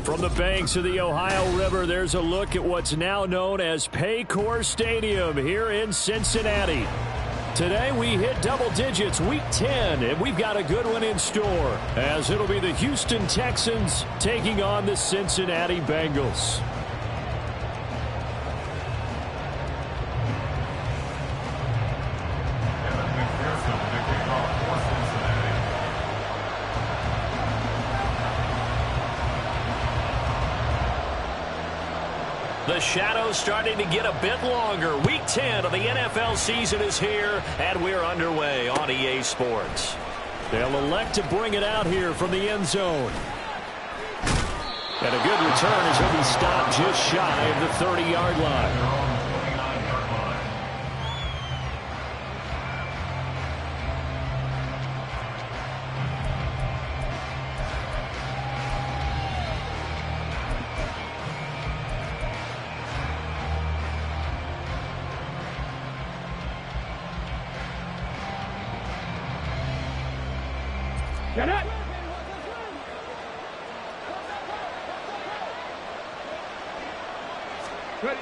From the banks of the Ohio River, there's a look at what's now known as Paycor Stadium here in Cincinnati. Today we hit double digits, week 10, and we've got a good one in store, as it'll be the Houston Texans taking on the Cincinnati Bengals. The shadow's starting to get a bit longer. Week 10 of the NFL season is here, and we're underway on EA Sports. They'll elect to bring it out here from the end zone. And a good return as he'll be stopped just shy of the 30-yard line. Get it! Ready.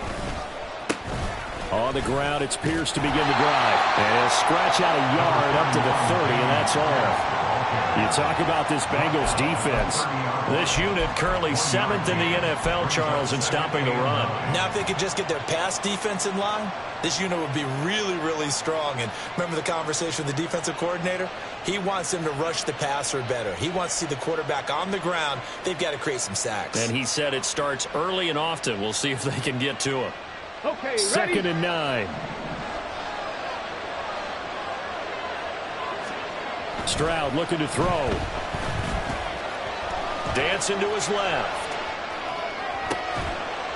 On the ground, it's Pierce to begin the drive. And he'll scratch out a yard up to the 30, and that's all. You talk about this Bengals defense. This unit currently 7th in the NFL, Charles, in stopping the run. Now if they could just get their pass defense in line, this unit would be really, really strong. And remember the conversation with the defensive coordinator? He wants them to rush the passer better. He wants to see the quarterback on the ground. They've got to create some sacks. And he said it starts early and often. We'll see if they can get to him. Okay, Second ready? and 9. Stroud looking to throw. Dancing to his left.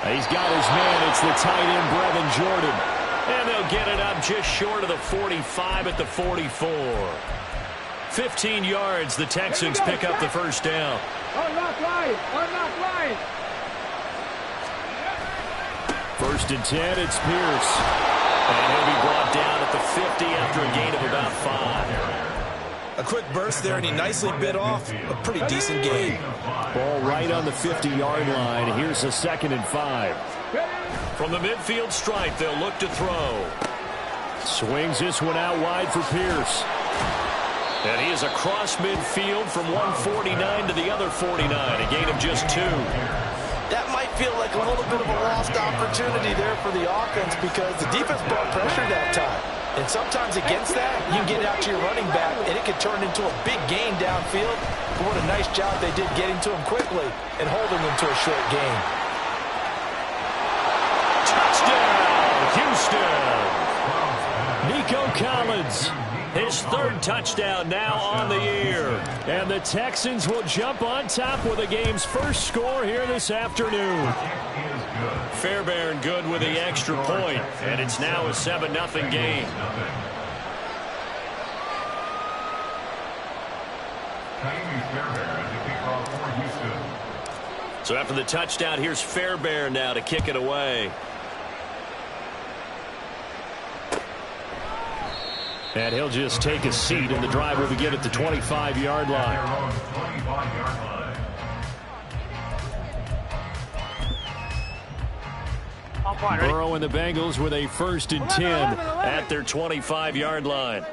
He's got his man. It's the tight end, Brevin Jordan. And they'll get it up just short of the 45 at the 44. 15 yards. The Texans pick up the first down. Unlock line! Unlock line! First and 10, it's Pierce. And he'll be brought down at the 50 after a gain of about 5. A quick burst there, and he nicely bit off a pretty decent gain. Ball right on the 50-yard line. Here's a 2nd and 5. From the midfield stripe, they'll look to throw. Swings this one out wide for Pierce. And he is across midfield from 149 to the other 49, a gain of just 2. That might feel like a little bit of a lost opportunity there for the offense because the defense brought pressure that time. And sometimes against that, you get out to your running back, and it can turn into a big gain downfield. But what a nice job they did getting to him quickly and holding him to a short gain. Touchdown, Houston! Nico Collins, his 3rd touchdown now on the year. And the Texans will jump on top with the game's first score here this afternoon. Fairbairn good with the extra point, and it's now a 7-0 game. So after the touchdown, here's Fairbairn now to kick it away. And he'll just take a seat, and the drive will begin at the 25-yard line. Burrow and the Bengals with a 1st and 10 at their 25-yard line.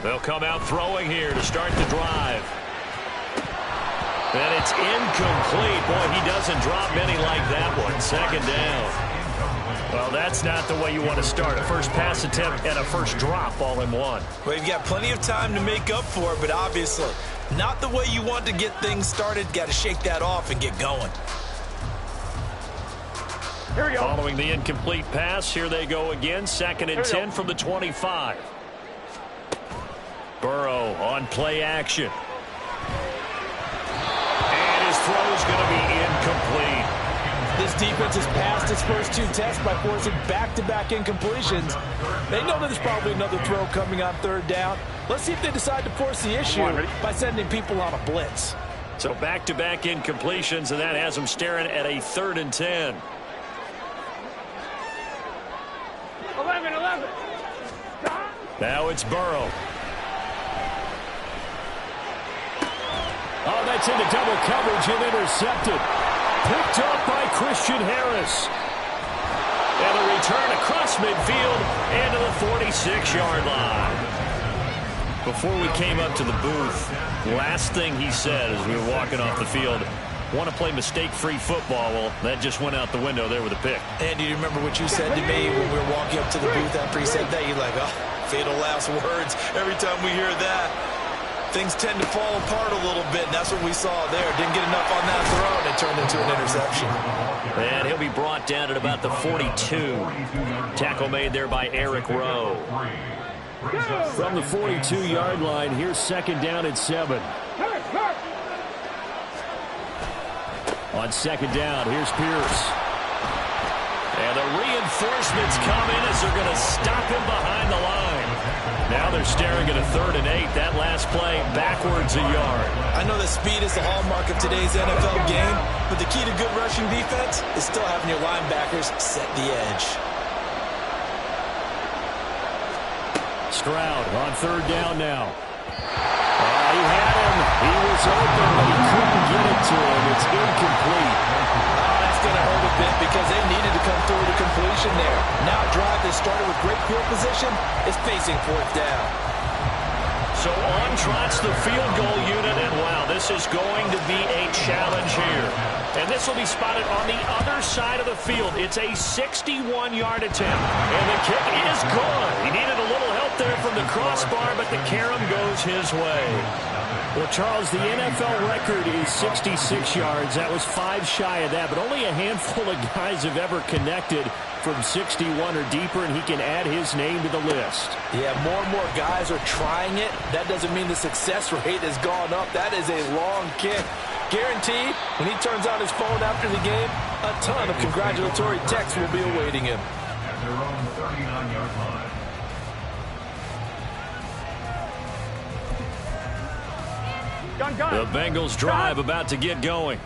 They'll come out throwing here to start the drive. And it's incomplete. Boy, he doesn't drop many like that one. 2nd down. Well, that's not the way you want to start. A first pass attempt and a first drop all in one. Well, you've got plenty of time to make up for it, but obviously not the way you want to get things started. Got to shake that off and get going. Here we go. Following the incomplete pass, here they go again. 2nd and 10 from the 25. Burrow on play action. And his throw is going to be incomplete. This defense has passed its first 2 tests by forcing back-to-back incompletions. They know that there's probably another throw coming on 3rd down. Let's see if they decide to force the issue by sending people on a blitz. So back-to-back incompletions, and that has them staring at a 3rd and 10. 11. Now it's Burrow. Oh, that's into double coverage and intercepted. Picked up by Christian Harris. And a return across midfield and to the 46-yard line. Before we came up to the booth, last thing he said as we were walking off the field, want to play mistake-free football. Well, that just went out the window there with a pick. And do you remember what you said to me when we were walking up to the booth after he said that? You're like, oh, fatal last words. Every time we hear that, things tend to fall apart a little bit, and that's what we saw there. Didn't get enough on that throw, and it turned into an interception. And he'll be brought down at about the 42. Tackle made there by Eric Rowe. From the 42-yard line, here's second down at 7. On second down, here's Pierce. And the reinforcements come in as they're going to stop him behind the line. Now they're staring at a 3rd and 8. That last play backwards a yard. I know that speed is the hallmark of today's NFL game, but the key to good rushing defense is still having your linebackers set the edge. Stroud on 3rd down now. He had him. He was open, but he couldn't get it to him. It's incomplete. That's going to hurt a bit because they needed to come through the completion there. Now a drive that started with great field position is facing 4th down. So on trots the field goal unit, and wow, this is going to be a challenge here. And this will be spotted on the other side of the field. It's a 61-yard attempt, and the kick is good. He needed a little help there from the crossbar, but the carom goes his way. Well, Charles, the NFL record is 66 yards. That was 5 shy of that, but only a handful of guys have ever connected from 61 or deeper, and he can add his name to the list. Yeah, more and more guys are trying it. That doesn't mean the success rate has gone up. That is a long kick. Guaranteed, when he turns on his phone after the game, a ton of congratulatory texts will be awaiting him. They're on the 39-yard line. The Bengals drive about to get going.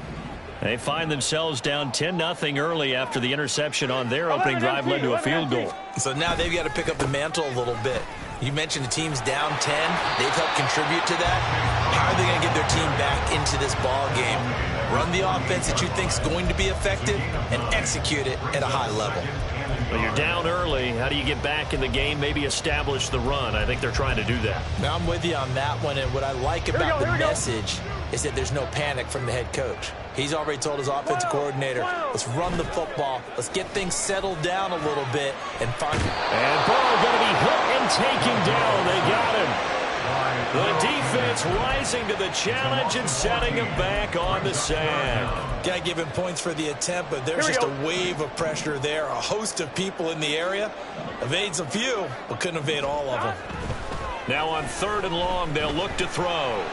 They find themselves down 10-0 early after the interception on their opening drive led to a field goal. So now they've got to pick up the mantle a little bit. You mentioned the team's down 10. They've helped contribute to that. How are they going to get their team back into this ball game? Run the offense that you think is going to be effective and execute it at a high level. Well, you're down early. How do you get back in the game? Maybe establish the run. I think they're trying to do that. Now, I'm with you on that one, and what I like about the message is that there's no panic from the head coach. He's already told his offensive coordinator, let's run the football, let's get things settled down a little bit, and find. And Burrow going to be hit and taken down. They got him. The defense rising to the challenge and setting him back on the sack. Got to give him points for the attempt, but there's just a wave of pressure there. A host of people in the area. Evades a few, but couldn't evade all of them. Now on 3rd and long, they'll look to throw.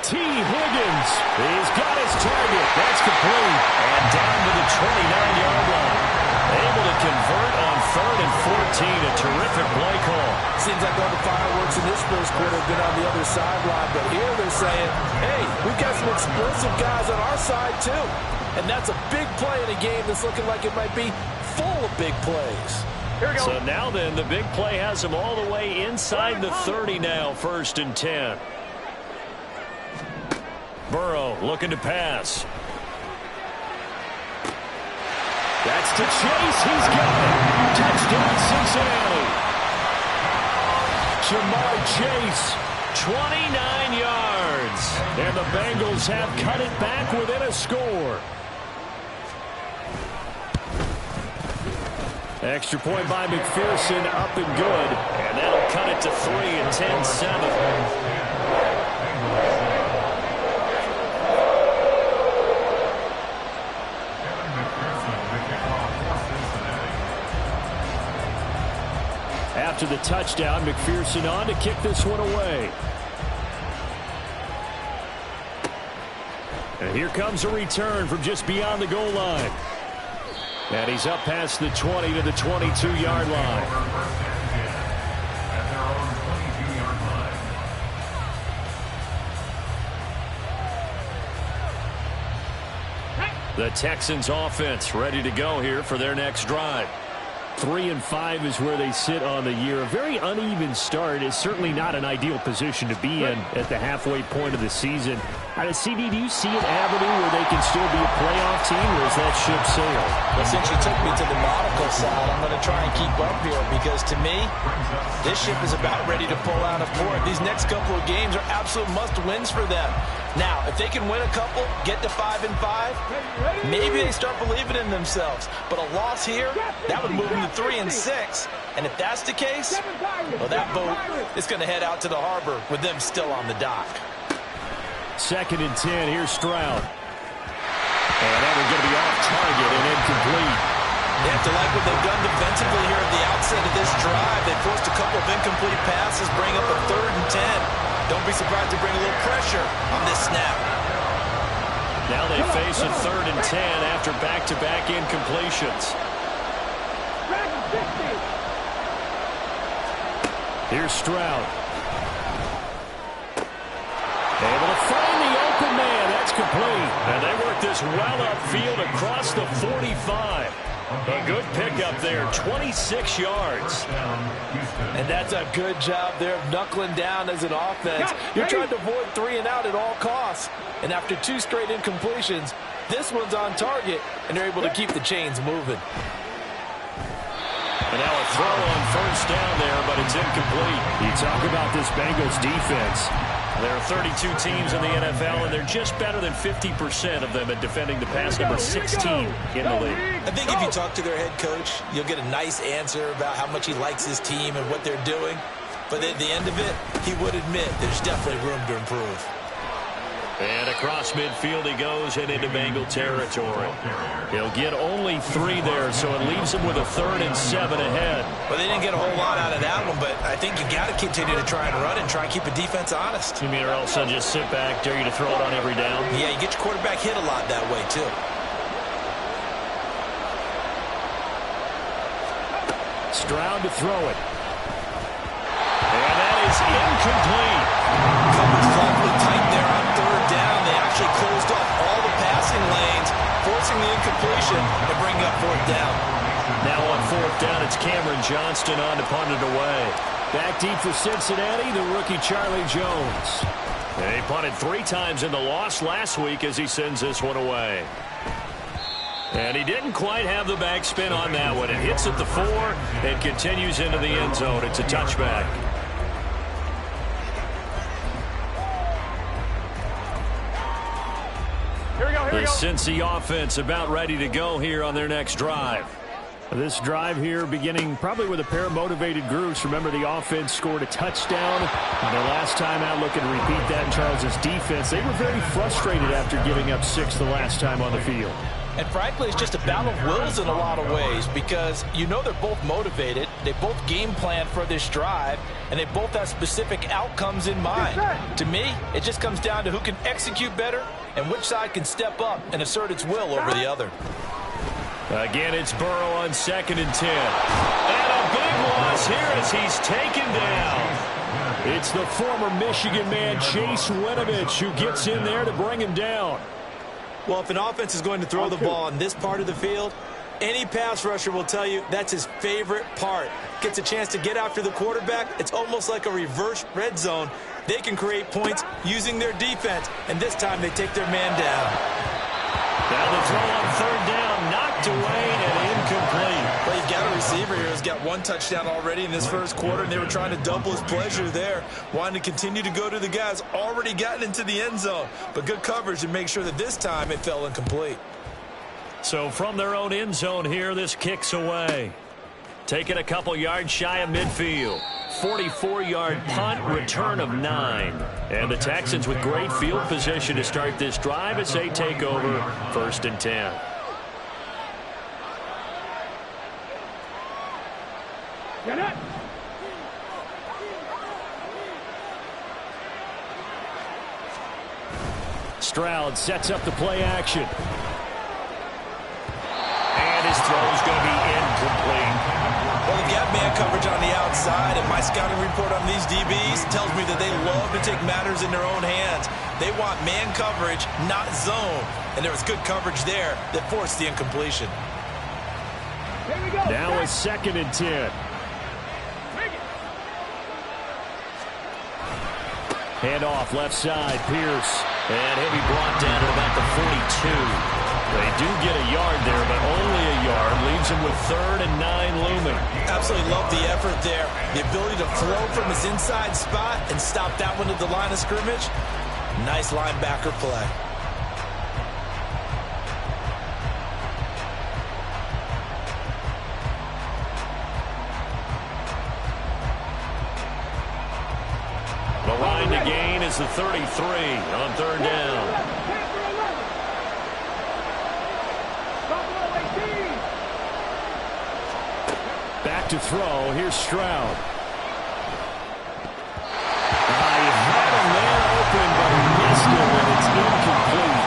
T. Higgins, he's got his target. That's complete. And down to the 29-yard line. Able to convert on 3rd and 14. A terrific play call. Seems like all the fireworks in this first quarter have been on the other sideline, but here they're saying, hey, we've got some explosive guys on our side too. And that's a big play in a game that's looking like it might be full of big plays. Here we go. So now then, the big play has them all the way inside the 30 now, 1st and 10. Burrow looking to pass. That's to Chase. He's got it. Touchdown, Cincinnati. Jamar Chase, 29 yards. And the Bengals have cut it back within a score. Extra point by McPherson, up and good. And that'll cut it to 3 and 10-7. After the touchdown, McPherson on to kick this one away. And here comes a return from just beyond the goal line. And he's up past the 20 to the 22-yard line. The Texans offense ready to go here for their next drive. 3-5 is where they sit on the year. A very uneven start is certainly not an ideal position to be in at the halfway point of the season. CD, do you see an avenue where they can still be a playoff team, or is that ship sailed? Well, since you took me to the nautical side, I'm going to try and keep up here because, to me, this ship is about ready to pull out of port. These next couple of games are absolute must-wins for them. Now, if they can win a couple, get to 5-5, maybe they start believing in themselves. But a loss here, that would move them to 3-6. And if that's the case, well, that boat is going to head out to the harbor with them still on the dock. 2nd and 10, here's Stroud. And that one's going to be off target and incomplete. They have to like what they've done defensively here at the outset of this drive. They forced a couple of incomplete passes, bring up a 3rd and 10. Don't be surprised to bring a little pressure on this snap. Now they face a 3rd and 10 after back-to-back incompletions. Here's Stroud. Able to find the open man. That's complete. And they work this well upfield across the 45. A good pickup there, 26 yards. And that's a good job there of knuckling down as an offense. You're trying to avoid 3 and out at all costs. And after 2 straight incompletions, this one's on target, and they're able to keep the chains moving. And now a throw on 1st down there, but it's incomplete. You talk about this Bengals defense. There are 32 teams in the NFL, and they're just better than 50% of them at defending the pass, number 16 in the league. I think if you talk to their head coach, you'll get a nice answer about how much he likes his team and what they're doing. But at the end of it, he would admit there's definitely room to improve. And across midfield he goes and into Bengal territory. He'll get only 3 there, so it leaves him with a 3rd and 7 ahead. Well, they didn't get a whole lot out of that one, but I think you got to continue to try and run and try and keep a defense honest. You mean or else they'll just sit back, dare you to throw it on every down? Yeah, you get your quarterback hit a lot that way, too. Stroud to throw it. And that is incomplete. Coverage awfully tight there on 3rd down. They actually closed off all the passing lanes, forcing the incompletion and bringing up 4th down. Now on 4th down, it's Cameron Johnston on to punt it away. Back deep for Cincinnati, the rookie Charlie Jones. He punted 3 times in the loss last week as he sends this one away. And he didn't quite have the backspin on that one. It hits at the 4 and continues into the end zone. It's a touchback. The Cincy offense about ready to go here on their next drive. This drive here beginning probably with a pair of motivated groups. Remember, the offense scored a touchdown. And their last time out looking to repeat that in Charles' defense. They were very frustrated after giving up 6 the last time on the field. And frankly, it's just a battle of wills in a lot of ways because you know they're both motivated. They both game plan for this drive, and they both have specific outcomes in mind. To me, it just comes down to who can execute better and which side can step up and assert its will over the other. Again, it's Burrow on 2nd and 10. And a big loss here as he's taken down. It's the former Michigan man, Chase Winovich, who gets in there to bring him down. Well, if an offense is going to throw the ball on this part of the field, any pass rusher will tell you that's his favorite part. Gets a chance to get after the quarterback. It's almost like a reverse red zone. They can create points using their defense, and this time they take their man down. Now the throw on 3rd down, knocked away and incomplete. Well, you've got a receiver here who's got 1 touchdown already in this first quarter, and they were trying to double his pleasure there, wanting to continue to go to the guys already gotten into the end zone. But good coverage to make sure that this time it fell incomplete. So from their own end zone here, this kicks away. Taking a couple yards shy of midfield. 44-yard punt, return of 9. And the Texans with great field position to start this drive as they take over 1st and 10. Get it. Stroud sets up the play action. And his throw is going to be incomplete. Well, they've got man coverage on the outside, and my scouting report on these DBs tells me that they love to take matters in their own hands. They want man coverage, not zone. And there was good coverage there that forced the incompletion. Now a 2nd and 10. Hand off left side, Pierce. And he'll be brought down at about the 42. They do get a yard there, but only a yard. Leaves him with 3rd and 9 looming. Absolutely love the effort there. The ability to flow from his inside spot and stop that one at the line of scrimmage. Nice linebacker play. The line to gain is the 33 on 3rd down. Back to throw. Here's Stroud. He had a man open, but he missed him, and it's incomplete.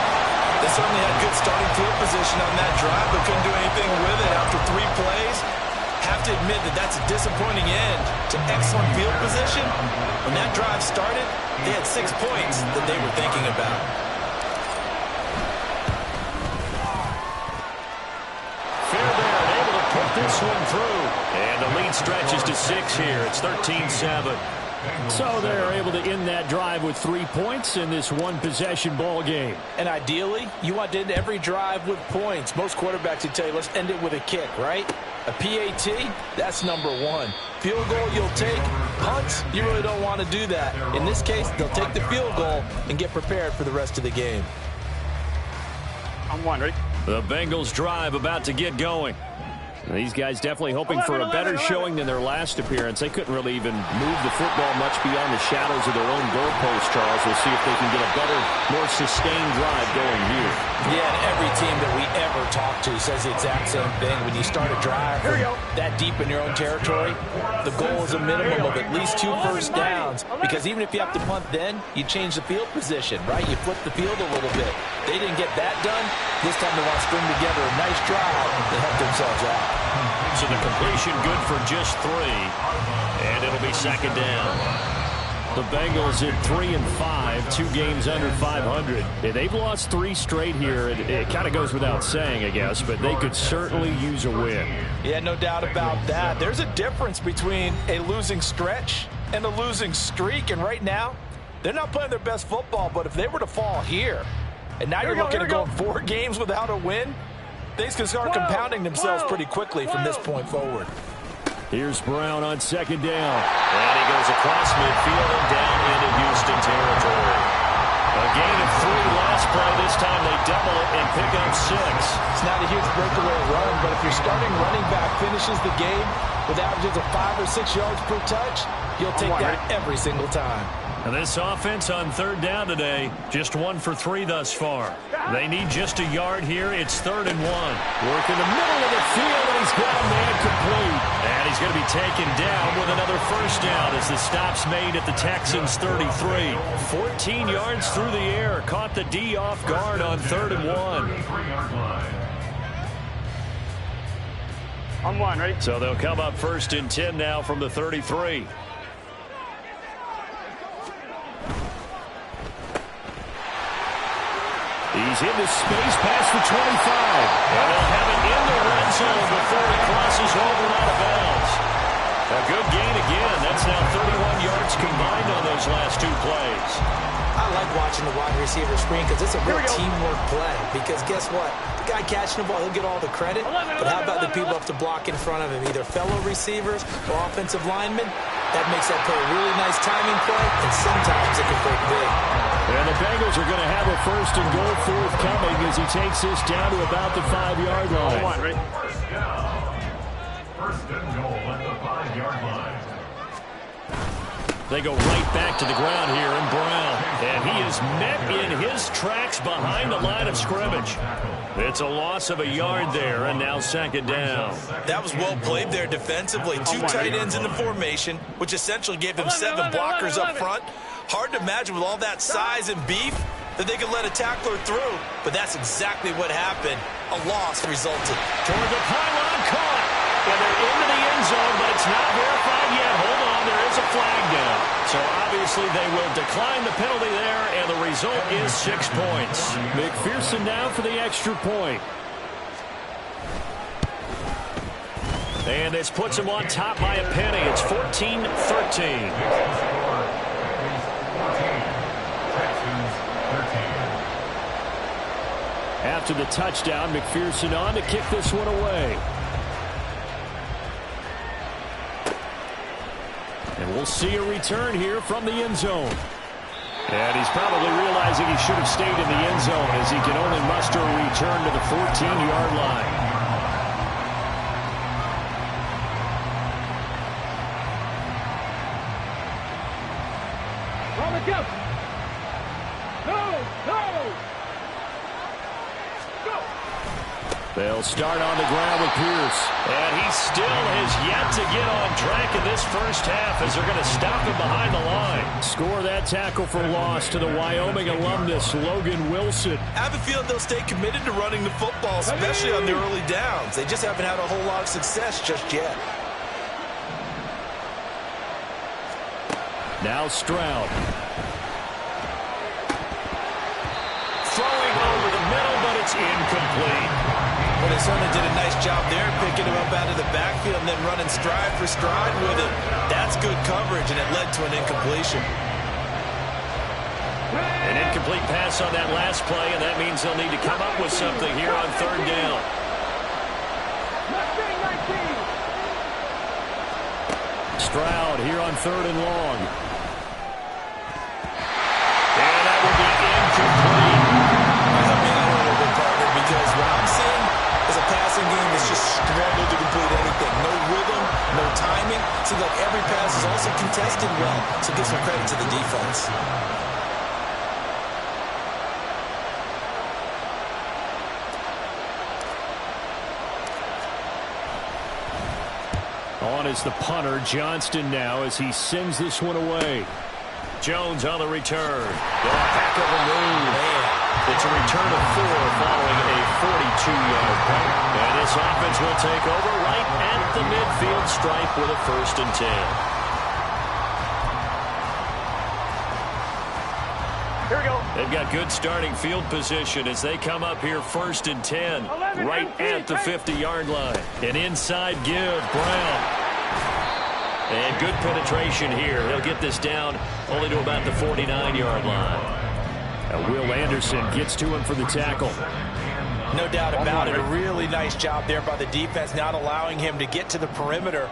They certainly had good starting field position on that drive, but couldn't do anything with it after 3 plays. Have to admit that that's a disappointing end to excellent field position. When that drive started, they had 6 points that they were thinking about. Fairbairn able to put this one through. And the lead stretches to 6 here. It's 13-7. So they're able to end that drive with 3 points in this one-possession ball game. And ideally, you want to end every drive with points. Most quarterbacks would tell you, let's end it with a kick, right? A PAT, that's number 1. Field goal, you'll take. Punts, you really don't want to do that. In this case, they'll take the field goal and get prepared for the rest of the game. I'm one, ready? The Bengals drive about to get going. These guys definitely hoping for a better showing than their last appearance. They couldn't really even move the football much beyond the shadows of their own goalpost, Charles. We'll see if they can get a better, more sustained drive going here. Yeah, and every team that we ever talk to says the exact same thing. When you start a drive that deep in your own territory, the goal is a minimum of at least 2 first downs. Because even if you have to punt then, you change the field position, right? You flip the field a little bit. They didn't get that done. This time they want to string together a nice drive to help themselves out. So the completion good for just 3. And it'll be 2nd down. The Bengals at 3-5, 2 games under 500. Yeah, they've lost 3 straight here. It kind of goes without saying, I guess, but they could certainly use a win. Yeah, no doubt about that. There's a difference between a losing stretch and a losing streak. And right now, they're not playing their best football. But if they were to fall here, and now you're looking at going 4 games without a win, things can start compounding themselves pretty quickly from this point forward. Here's Brown on 2nd down. And he goes across midfield and down into Houston territory. A gain of 3 last play. This time they double it and pick up 6. It's not a huge breakaway run, but if your starting running back finishes the game with averages of 5 or 6 yards per touch, you'll take that every single time. And this offense on 3rd down today, just 1 for 3 thus far. They need just a yard here. It's 3rd and 1. Work in the middle of the field, and he's got a man complete. And he's going to be taken down with another first down as the stop's made at the Texans' 33. 14 yards through the air. Caught the D off guard on 3rd and 1. I'm one, ready? So they'll come up 1st and 10 now from the 33. He's into space, pass for 25. And they'll have it in the red zone before he crosses over and out of bounds. A good gain again. That's now 31 yards combined on those last 2 plays. I like watching the wide receiver screen because it's a real teamwork play. Because guess what? The guy catching the ball, he'll get all the credit. But how about the people up to block in front of him, either fellow receivers or offensive linemen? That makes that play a really nice timing play, and sometimes it can break big. And the Bengals are going to have a 1st and goal forthcoming as he takes this down to about the 5-yard line. First down. 1st and goal at the 5-yard line. They go right back to the ground here in Brown. And he is met in his tracks behind the line of scrimmage. It's a loss of a yard there, and now 2nd down. That was well played there defensively. 2 tight ends in the formation, which essentially gave him 7 blockers up front. Hard to imagine with all that size and beef that they could let a tackler through. But that's exactly what happened. A loss resulted. Toward the pylon, caught. And they're into the end zone, but it's not verified yet. Hold on, there is a flag down. So obviously they will decline the penalty there, and the result is 6 points. McPherson now for the extra point. And this puts them on top by a penny. It's 14-13. After the touchdown, McPherson on to kick this one away. And we'll see a return here from the end zone. And he's probably realizing he should have stayed in the end zone as he can only muster a return to the 14-yard line. They'll start on the ground with Pierce. And he still has yet to get on track in this first half as they're going to stop him behind the line. Score that tackle for loss to the Wyoming alumnus, Logan Wilson. I have a feeling they'll stay committed to running the football, especially on the early downs. They just haven't had a whole lot of success just yet. Now Stroud. Throwing over the middle, but it's incomplete. Well, they certainly did a nice job there, picking him up out of the backfield and then running stride for stride with it. That's good coverage, and it led to an incompletion. An incomplete pass on that last play, and that means they'll need to come up with something here on third down. Stroud here on third and long. And that will be incomplete. I'm in a little bit, partner, because what I'm seeing is a passing game that's just struggled to complete anything. No rhythm, no timing. Seems like every pass is also contested well, so give some credit to the defense. On is the punter, Johnston now, as he sends this one away. Jones on the return. Heck of a move. It's a return of 4 following a 42-yard punt. And this offense will take over right at the midfield stripe with a 1st and 10. Here we go. They've got good starting field position as they come up here 1st and 10, right at the 50-yard line. An inside give, Brown. And good penetration here. He'll get this down only to about the 49-yard line. Will Anderson gets to him for the tackle. No doubt about it. A really nice job there by the defense, not allowing him to get to the perimeter.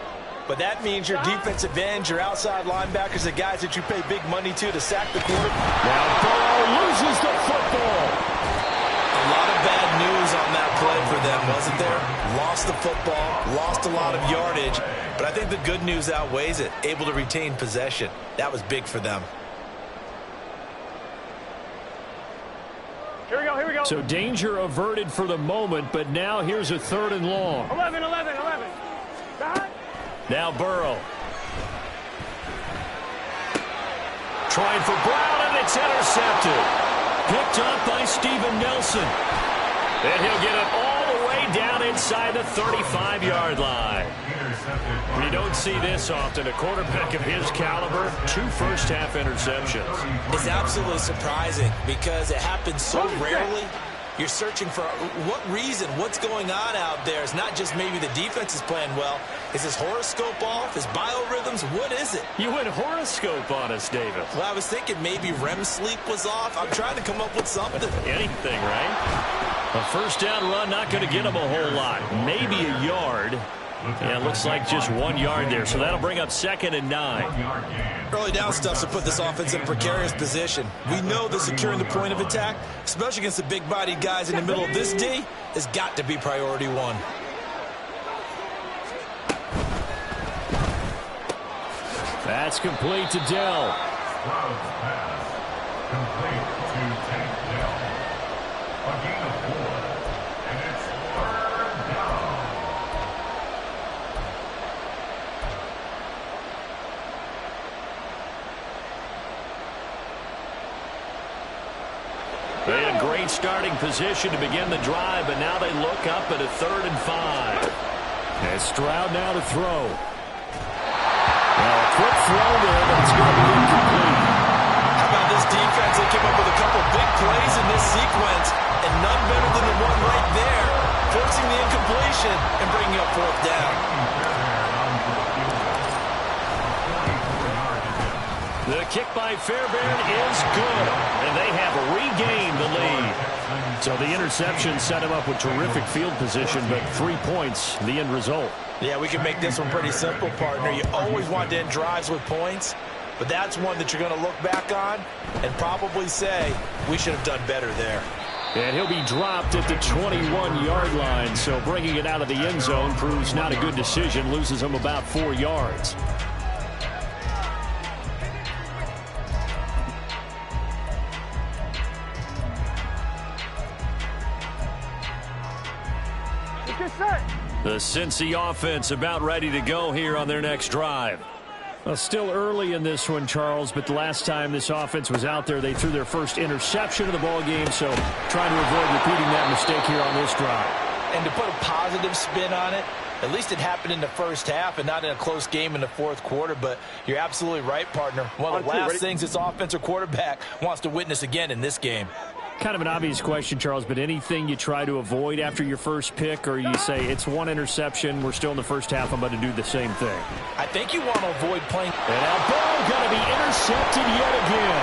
But that means your defensive ends, your outside linebackers, the guys that you pay big money to sack the quarterback. Now Burrow loses the football. A lot of bad news on that play for them, wasn't there? Lost the football, lost a lot of yardage. But I think the good news outweighs it. Able to retain possession. That was big for them. Here we go, here we go. So danger averted for the moment, but now here's a 3rd and long. 11. Now Burrow. Trying for Brown, and it's intercepted. Picked up by Steven Nelson. And he'll get it all the way down inside the 35-yard line. You don't see this often. A quarterback of his caliber, 2 first-half interceptions. It's absolutely surprising because it happens so rarely. You're searching for what reason, what's going on out there. It's not just maybe the defense is playing well. Is his horoscope off? His biorhythms? What is it? You went horoscope on us, David. Well, I was thinking maybe REM sleep was off. I'm trying to come up with something. Anything, right? A first down run, not going to get him a whole lot. Maybe a yard. Yeah, it looks like just 1 yard there, so that'll bring up 2nd and 9. Early down stuff to put this offense in a precarious position. We know that securing the point of attack, especially against the big-bodied guys in the middle of this D, has got to be priority 1. That's complete to Dell. Complete to Tank Dell. A gain of 4, and it's 3rd down. They had a great starting position to begin the drive, but now they look up at a 3rd and 5. And Stroud now to throw. Well, a quick throw there, but it's going to be incomplete. How about this defense? They came up with a couple big plays in this sequence, and none better than the one right there, forcing the incompletion and bringing up 4th down. The kick by Fairbairn is good, and they have regained the lead. So the interception set him up with terrific field position, but 3 points, the end result. Yeah, we can make this one pretty simple, partner. You always want to end drives with points, but that's one that you're going to look back on and probably say, we should have done better there. And he'll be dropped at the 21-yard line, so bringing it out of the end zone proves not a good decision, loses him about 4 yards. The Cincy offense about ready to go here on their next drive. Well, still early in this one, Charles, but the last time this offense was out there, they threw their first interception of the ball game, so trying to avoid repeating that mistake here on this drive. And to put a positive spin on it, at least it happened in the first half and not in a close game in the fourth quarter, but you're absolutely right, partner. One of the last things this offensive quarterback wants to witness again in this game. Kind of an obvious question, Charles, but anything you try to avoid after your first pick, or you say it's one interception, we're still in the first half, I'm about to do the same thing? I think you want to avoid playing. And that ball going to be intercepted yet again.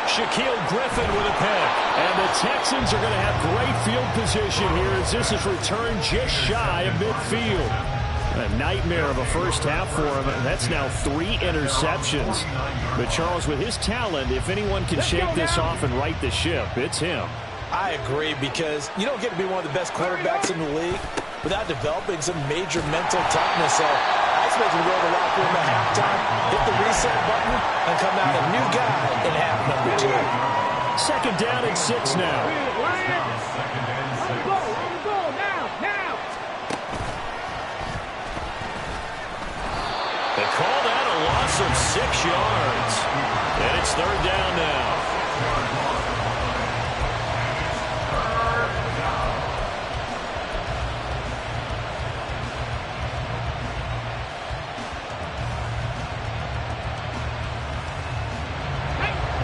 Shaquille Griffin with a pick. And the Texans are going to have great field position here as this is returned just shy of midfield. A nightmare of a first half for him. That's now 3 interceptions. But Charles, with his talent, if anyone can shake this off and right the ship, it's him. I agree, because you don't get to be one of the best quarterbacks in the league without developing some major mental toughness. So I expect him to go to the locker room at halftime, hit the reset button, and come out a new guy in half number 2. Second down and 6 now. They call that a loss of 6 yards. And it's third down now.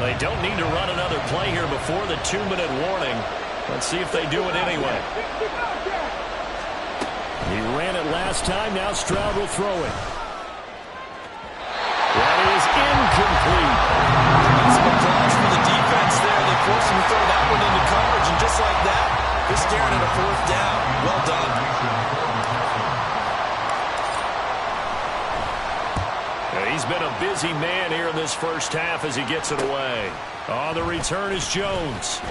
They don't need to run another play here before the 2-minute warning. Let's see if they do it anyway. He ran it last time. Now Stroud will throw it. That is incomplete. Some applause for the defense there. They forced him to throw that one into coverage, and just like that, they're staring at a fourth down. Well done. He's been a busy man here in this first half as he gets it away. On the return is Jones.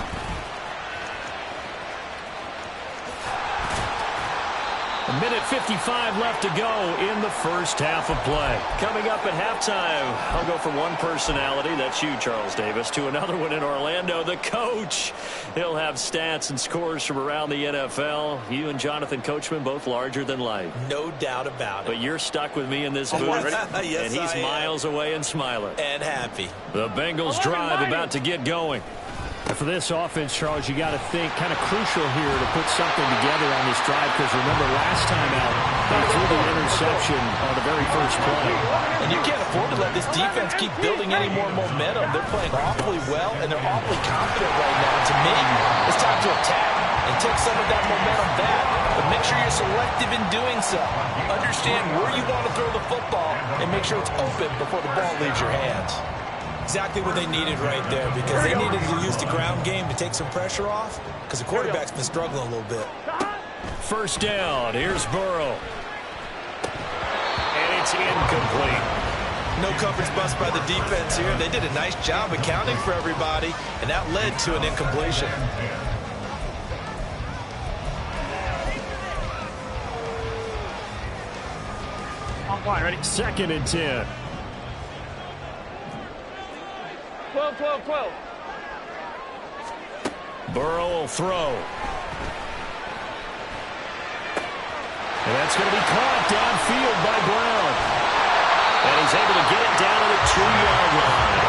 A minute 55 left to go in the first half of play. Coming up at halftime, I'll go from one personality, that's you, Charles Davis, to another one in Orlando, the coach. He'll have stats and scores from around the NFL. You and Jonathan Coachman both larger than life. No doubt about it. But you're stuck with me in this booth, yes, and he's miles away and smiling. And happy. The Bengals drive about to get going. For this offense, Charles, you got to think kind of crucial here to put something together on this drive, because remember last time out, they threw the interception on the very first play. And you can't afford to let this defense keep building any more momentum. They're playing awfully well, and they're awfully confident right now. To me, it's time to attack and take some of that momentum back, but make sure you're selective in doing so. Understand where you want to throw the football and make sure it's open before the ball leaves your hands. Exactly what they needed right there, because they needed to use the ground game to take some pressure off, because the quarterback's been struggling a little bit. First down, here's Burrow. And it's incomplete. No coverage bust by the defense here. They did a nice job accounting for everybody, and that led to an incompletion. On one, ready? Second and 10. 12, 12, 12. Burrow will throw. And that's going to be caught downfield by Brown. And he's able to get it down to the 2-yard line.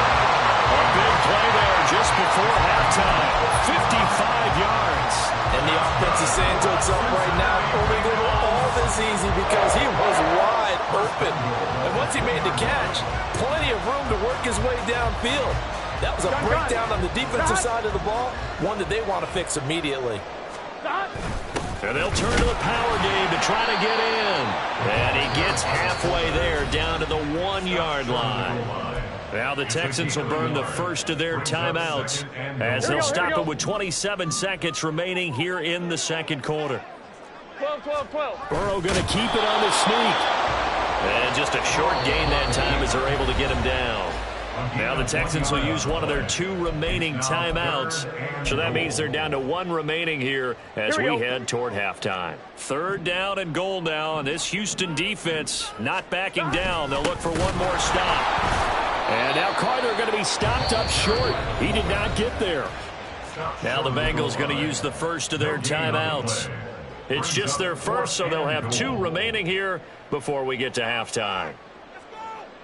A big play there just before halftime. 55 yards. And the offense is saying to itself right now, we're going to go all this easy, because he was wide open. And once he made the catch, plenty of room to work his way downfield. That was a breakdown on the defensive side of the ball, one that they want to fix immediately. And they'll turn to the power game to try to get in. And he gets halfway there, down to the 1-yard line. Now the Texans will burn the first of their timeouts as they'll stop it with 27 seconds remaining here in the second quarter. 12. Burrow going to keep it on the sneak. And just a short gain that time as they're able to get him down. Now the Texans will use one of their 2 remaining timeouts. So that means they're down to 1 remaining here as we head toward halftime. 3rd down and goal now, and this Houston defense not backing down. They'll look for one more stop. And now Carter going to be stopped up short. He did not get there. Now the Bengals going to use the first of their timeouts. It's just their first, so they'll have 2 remaining here before we get to halftime.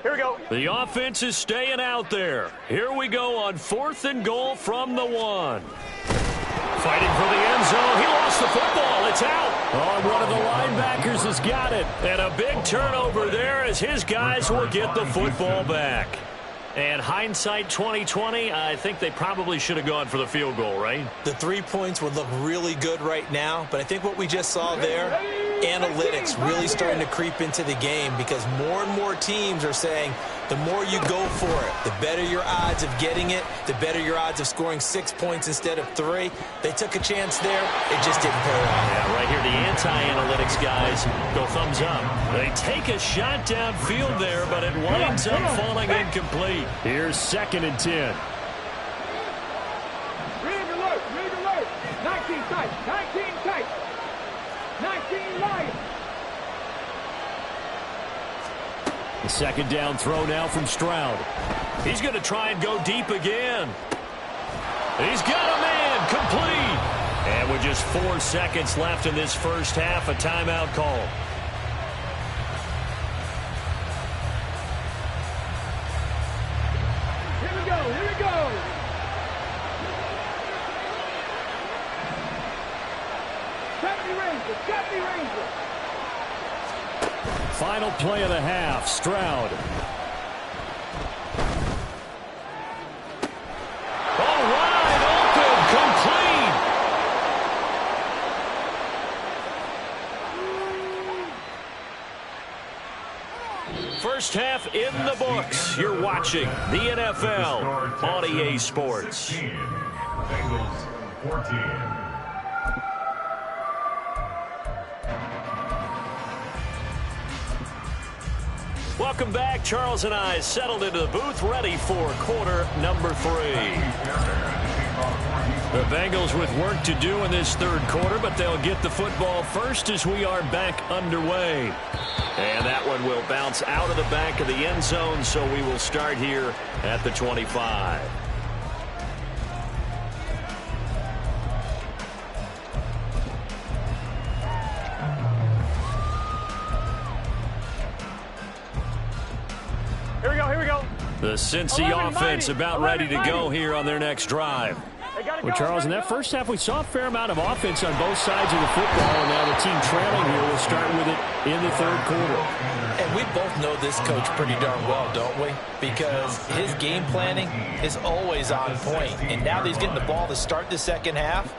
Here we go. The offense is staying out there. Here we go on 4th and goal from the 1. Fighting for the end zone. He lost the football. It's out. Oh, one of the linebackers has got it. And a big turnover there as his guys will get the football back. And hindsight 2020, I think they probably should have gone for the field goal, right? The 3 points would look really good right now, but I think what we just saw there, analytics really starting to creep into the game because more and more teams are saying the more you go for it, the better your odds of getting it, the better your odds of scoring 6 points instead of 3. They took a chance there. It just didn't pay off. Yeah, right here the anti-analytics guys go thumbs up. They take a shot downfield there, but it winds up falling incomplete. Here's 2nd and 10. Read alert. 19 tight. 19 light. The 2nd down throw now from Stroud. He's going to try and go deep again. He's got a man complete. And with just 4 seconds left in this first half, a timeout call. Here we go. Got me, Ranger. Final play of the half, Stroud. Oh, wide open, complete. First half in the books. You're watching the NFL on EA Sports. Bengals 14. Welcome back. Charles and I settled into the booth, ready for quarter number 3. The Bengals with work to do in this 3rd quarter, but they'll get the football first as we are back underway. And that one will bounce out of the back of the end zone, so we will start here at the 25. Here we go. The Cincy offense about ready to go here on their next drive. Well, Charles, in that first half, we saw a fair amount of offense on both sides of the football, and now the team trailing here will start with it in the 3rd quarter. And we both know this coach pretty darn well, don't we? Because his game planning is always on point. And now that he's getting the ball to start the second half,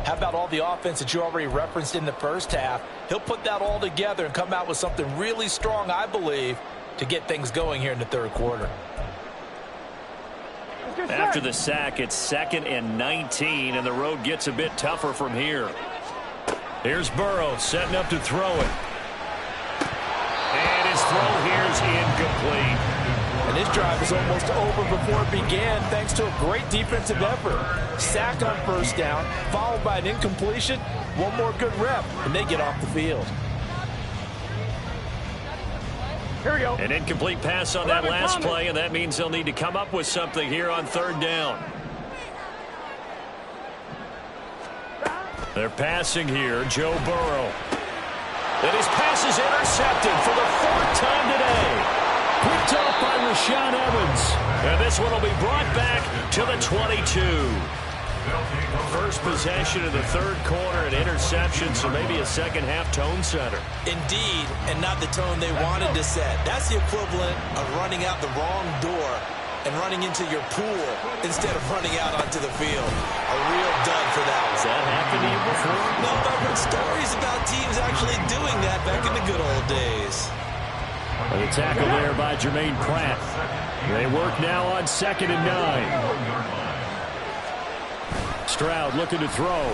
how about all the offense that you already referenced in the first half? He'll put that all together and come out with something really strong, I believe, to get things going here in the 3rd quarter. After the sack, it's 2nd and 19, and the road gets a bit tougher from here. Here's Burrow setting up to throw it. And his throw here is incomplete. And this drive is almost over before it began thanks to a great defensive effort. Sack on 1st down, followed by an incompletion. One more good rep, and they get off the field. Here we go. An incomplete pass on that last play, and that means they'll need to come up with something here on 3rd down. They're passing here, Joe Burrow. And his pass is intercepted for the 4th time today. Picked up by Rashaan Evans. And this one will be brought back to the 22. First possession of the 3rd quarter, an interception, so maybe a second-half tone setter. Indeed, and not the tone they wanted to set. That's the equivalent of running out the wrong door and running into your pool instead of running out onto the field. A real dud for that one. Has that happened to you before? No, but I've heard stories about teams actually doing that back in the good old days. The tackle there by Jermaine Pratt. They work now on 2nd and 9. Stroud looking to throw.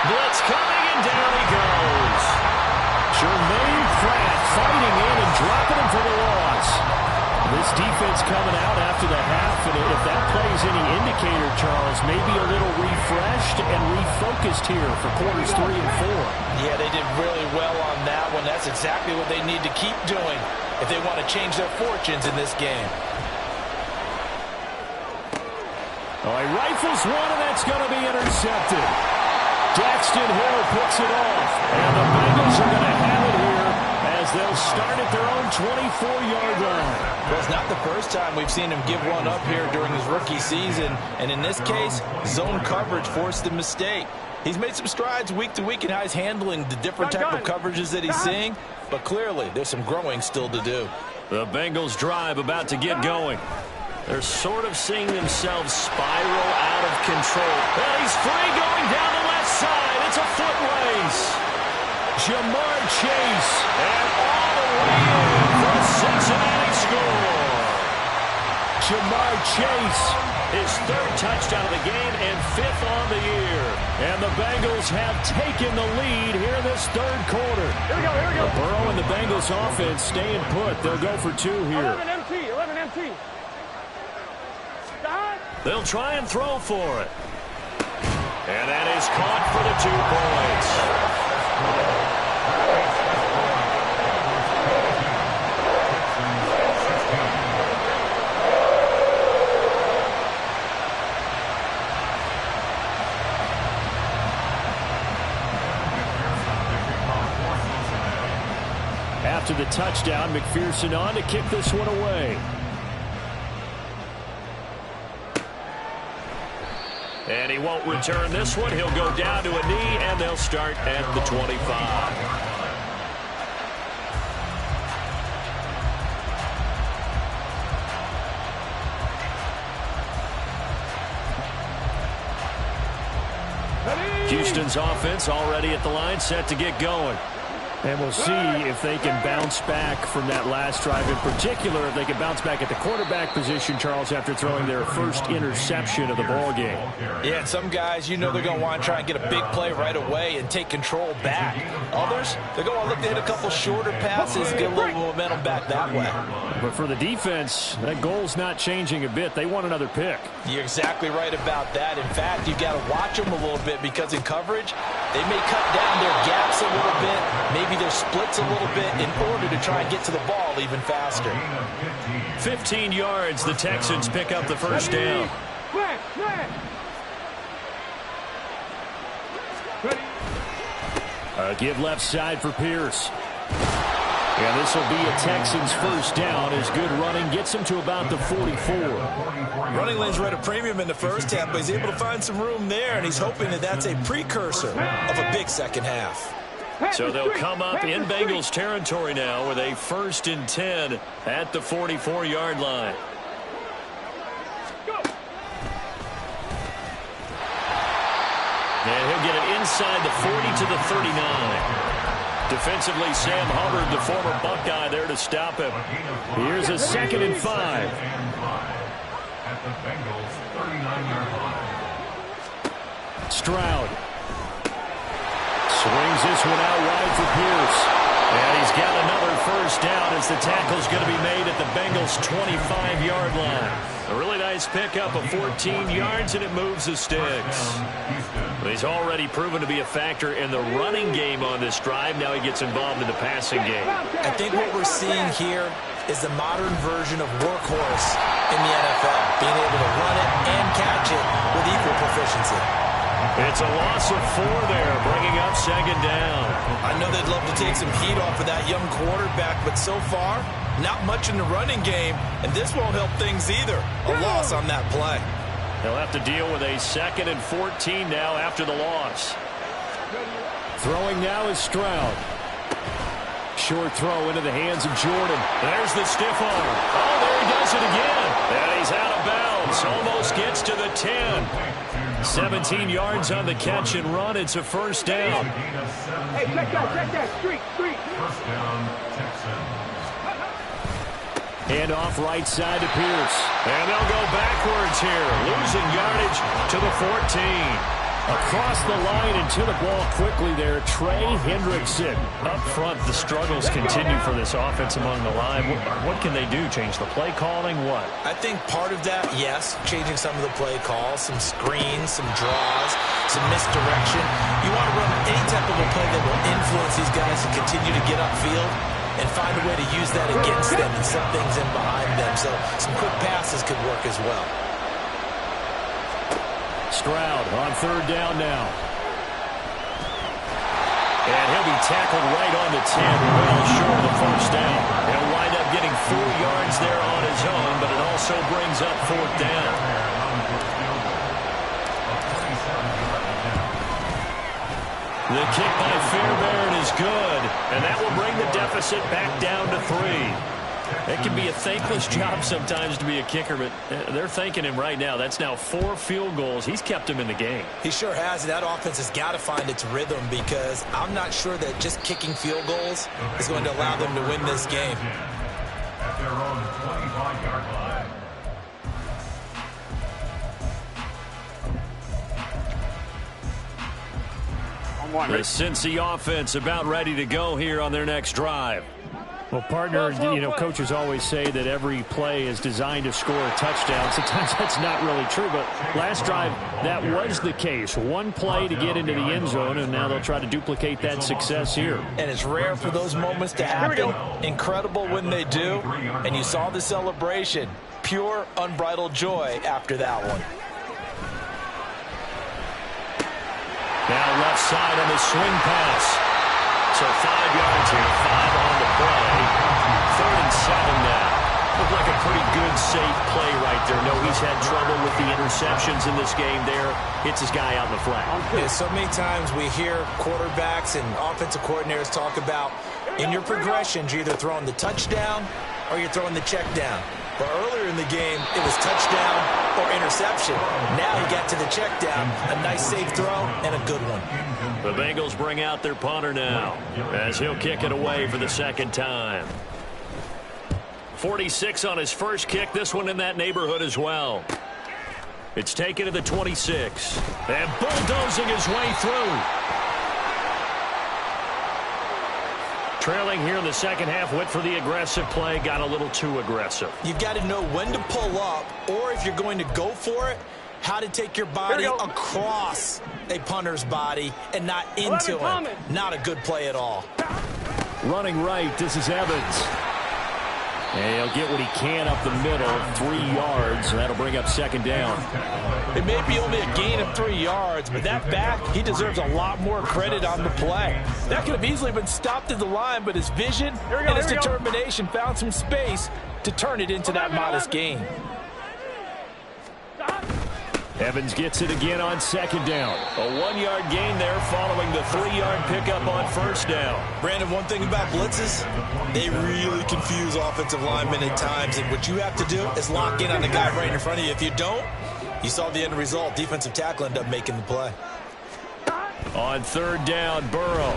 Blitz coming, and down he goes. Jermaine Pratt fighting in and dropping him for the loss. This defense coming out after the half, and if that plays any indicator, Charles, maybe a little refreshed and refocused here for quarters 3 and 4. Yeah, they did really well on that one. That's exactly what they need to keep doing if they want to change their fortunes in this game. Oh, he rifles one, and that's going to be intercepted. Daxton Hill picks it off, and the Bengals are going to have it here as they'll start at their own 24-yard line. Well, it's not the first time we've seen him give one up here during his rookie season, and in this case, zone coverage forced the mistake. He's made some strides week to week in how he's handling the different type of coverages that he's seeing, but clearly there's some growing still to do. The Bengals drive about to get going. They're sort of seeing themselves spiral out of control. Well, he's free going down the left side. It's a foot race. Jamar Chase, and all the way in for a Cincinnati score. Jamar Chase, his 3rd touchdown of the game and 5th on the year. And the Bengals have taken the lead here in this 3rd quarter. Here we go, here we go. Burrow and the Bengals offense staying put. They'll go for 2 here. 11 MT. They'll try and throw for it. And that is caught for the 2 points. After the touchdown, McPherson on to kick this one away. And he won't return this one. He'll go down to a knee, and they'll start at the 25. Houston's offense already at the line, set to get going. And we'll see if they can bounce back from that last drive. In particular, if they can bounce back at the quarterback position, Charles, after throwing their first interception of the ballgame. Yeah, and some guys, you know they're going to want to try and get a big play right away and take control back. Others, they're going to look to hit a couple shorter passes, get a little momentum back that way. But for the defense, that goal's not changing a bit. They want another pick. You're exactly right about that. In fact, you've got to watch them a little bit because in coverage, they may cut down their gaps a little bit, maybe their splits a little bit in order to try and get to the ball even faster. 15 yards, the Texans pick up the first down. Give left side for Pierce. And this will be a Texans first down as good running gets him to about the 44. Running lanes were at a premium in the first half, but he's able to find some room there, and he's hoping that that's a precursor of a big second half. So they'll come up in Bengals territory now with a 1st and 10 at the 44-yard line. And he'll get it inside the 40 to the 39. Defensively, Sam Hubbard, the former Buckeye, there to stop him. Here's a 2nd and 5. At the Bengals 39-yard line. Stroud swings this one out wide for Pierce. And he's got another first down as the tackle's going to be made at the Bengals 25-yard line. A really nice pickup of 14 yards, and it moves the sticks. He's already proven to be a factor in the running game on this drive. Now he gets involved in the passing game. I think what we're seeing here is the modern version of workhorse in the NFL, being able to run it and catch it with equal proficiency. It's a loss of 4 there, bringing up 2nd down. I know they'd love to take some heat off of that young quarterback, but so far, not much in the running game, and this won't help things either. A loss on that play. They'll have to deal with a 2nd and 14 now after the loss. Throwing now is Stroud. Short throw into the hands of Jordan. There's the stiff arm. Oh, there he does it again. And he's out of bounds. Almost gets to the 10. 17 yards on the catch and run. It's a first down. Hey, check that. Street. First down, Texans. And off right side to Pierce. And they'll go backwards here, losing yardage to the 14. Across the line and to the ball quickly there, Trey Hendrickson. Up front, the struggles continue for this offense among the line. What can they do? Change the play calling? What? I think part of that, yes, changing some of the play calls, some screens, some draws, some misdirection. You want to run any type of a play that will influence these guys to continue to get upfield and find a way to use that against them and set things in behind them. So some quick passes could work as well. Stroud on third down now. And he'll be tackled right on the 10, well short of the first down. He'll wind up getting 4 yards there on his own, but it also brings up fourth down. The kick by Fairbairn is good, and that will bring the deficit back down to 3. It can be a thankless job sometimes to be a kicker, but they're thanking him right now. That's now 4 field goals. He's kept him in the game. He sure has, and that offense has got to find its rhythm because I'm not sure that just kicking field goals is going to allow them to win this game. At their own 25-yard line. The Cincy offense about ready to go here on their next drive. Well, partner, coaches always say that every play is designed to score a touchdown. Sometimes that's not really true, but last drive, that was the case. One play to get into the end zone, and now they'll try to duplicate that success here. And it's rare for those moments to happen. Incredible when they do, and you saw the celebration. Pure, unbridled joy after that one. Now left side on the swing pass. So 5 yards here, 5 on the play. 3rd and 7 now. Looked like a pretty good, safe play right there. No, he's had trouble with the interceptions in this game there. Hits his guy out in the flat. Yeah, so many times we hear quarterbacks and offensive coordinators talk about in your progressions, you're either throwing the touchdown or you're throwing the check down. But earlier in the game, it was touchdown or interception. Now he got to the check down. A nice safe throw and a good one. The Bengals bring out their punter now as he'll kick it away for the second time. 46 on his first kick. This one in that neighborhood as well. It's taken to the 26. And bulldozing his way through. Trailing here in the second half, went for the aggressive play, got a little too aggressive. You've got to know when to pull up, or if you're going to go for it, how to take your body across a punter's body and not into him. Not a good play at all. Running right, this is Evans. And he'll get what he can up the middle, 3 yards. That'll bring up second down. It may be only a gain of 3 yards, but that back, he deserves a lot more credit on the play. That could have easily been stopped at the line, but his vision and his determination found some space to turn it into that modest gain. Evans gets it again on second down. A 1-yard gain there following the 3-yard pickup on first down. Brandon, one thing about blitzes, they really confuse offensive linemen at times, and what you have to do is lock in on the guy right in front of you. If you don't, you saw the end result. Defensive tackle ended up making the play. On third down, Burrow.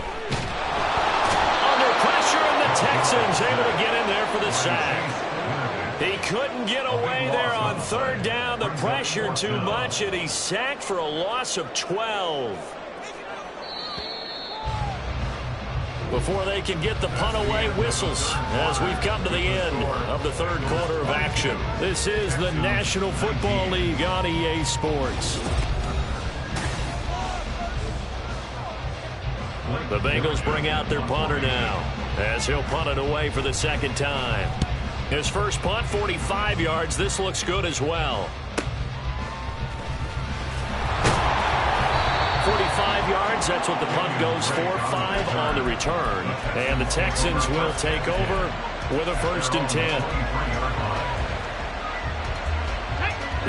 Under pressure, and the Texans able to get in there for the sack. He couldn't get away there on third down. The pressure too much, and he's sacked for a loss of 12. Before they can get the punt away, whistles as we've come to the end of the third quarter of action. This is the National Football League on EA Sports. The Bengals bring out their punter now as he'll punt it away for the second time. His first punt, 45 yards. This looks good as well. 45 yards, that's what the punt goes for. 5 on the return. And the Texans will take over with a 1st and 10.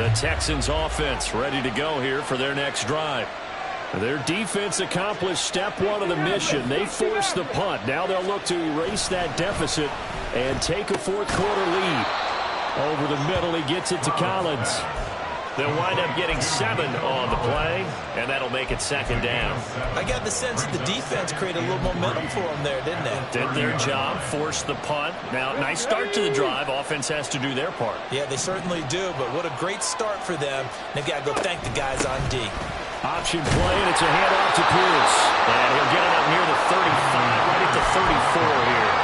The Texans offense ready to go here for their next drive. Their defense accomplished step 1 of the mission. They forced the punt. Now they'll look to erase that deficit and take a fourth quarter lead. Over the middle, he gets it to Collins. They'll wind up getting 7 on the play, and that'll make it second down. I got the sense that the defense created a little momentum for them there, didn't they? Did their job, forced the punt. Now, nice start to the drive. Offense has to do their part. Yeah, they certainly do, but what a great start for them. They've got to go thank the guys on D. Option play, and it's a handoff to Pierce. And he'll get it up near the 35, right at the 34 here.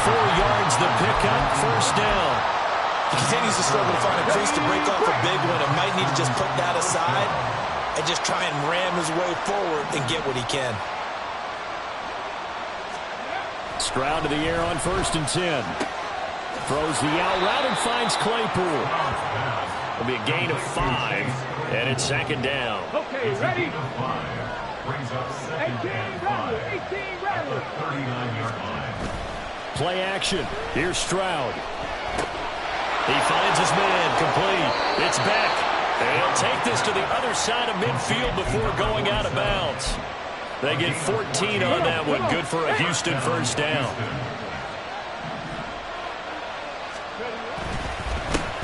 4 yards the pickup, first down. He continues to struggle to find a crease to break off a big one. It might need to just put that aside and just try and ram his way forward and get what he can. Stroud to the air on 1st and 10. Throws the out route and finds Claypool. It'll be a gain of 5, and it's second down. Okay, ready? Brings up 18 ready. 18 ready. 39-yard line. Play action. Here's Stroud. He finds his man, complete. It's Beck. And he'll take this to the other side of midfield before going out of bounds. They get 14 on that one. Good for a Houston first down.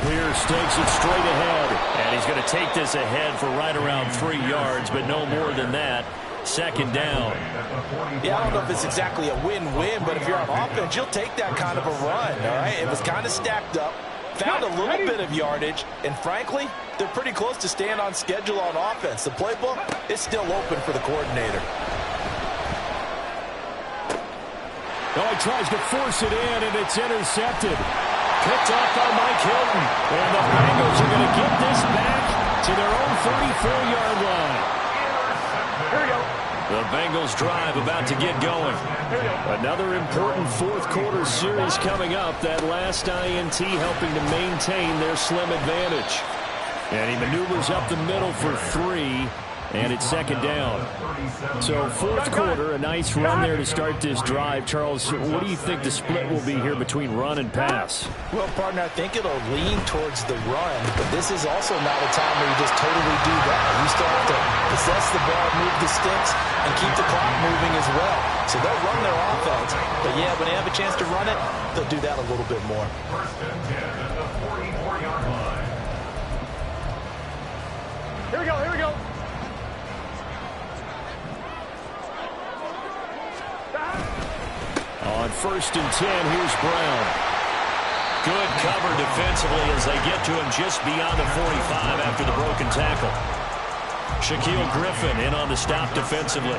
Pierce takes it straight ahead. And he's going to take this ahead for right around 3 yards, but no more than that. Second down. Yeah, I don't know if it's exactly a win-win, but if you're on offense, you'll take that kind of a run, all right? It was kind of stacked up. Found a little bit of yardage, and frankly, they're pretty close to staying on schedule on offense. The playbook is still open for the coordinator. Oh, he tries to force it in, and it's intercepted. Picked off by Mike Hilton. And the Bengals are going to get this back to their own 34-yard line. Here we go. The Bengals drive about to get going. Another important fourth-quarter series coming up. That last INT helping to maintain their slim advantage. And he maneuvers up the middle for 3, and it's second down. So fourth quarter, a nice run there to start this drive. Charles, what do you think the split will be here between run and pass? Well, partner, I think it'll lean towards the run, but this is also not a time where you just totally do that. You still have to possess the ball, move the sticks, and keep the clock moving as well. So they'll run their offense, but yeah, when they have a chance to run it, they'll do that a little bit more. 1st and 10 at the 44-yard line. Here we go, here we go. On 1st and 10, here's Brown. Good cover defensively as they get to him just beyond the 45 after the broken tackle. Shaquille Griffin in on the stop defensively.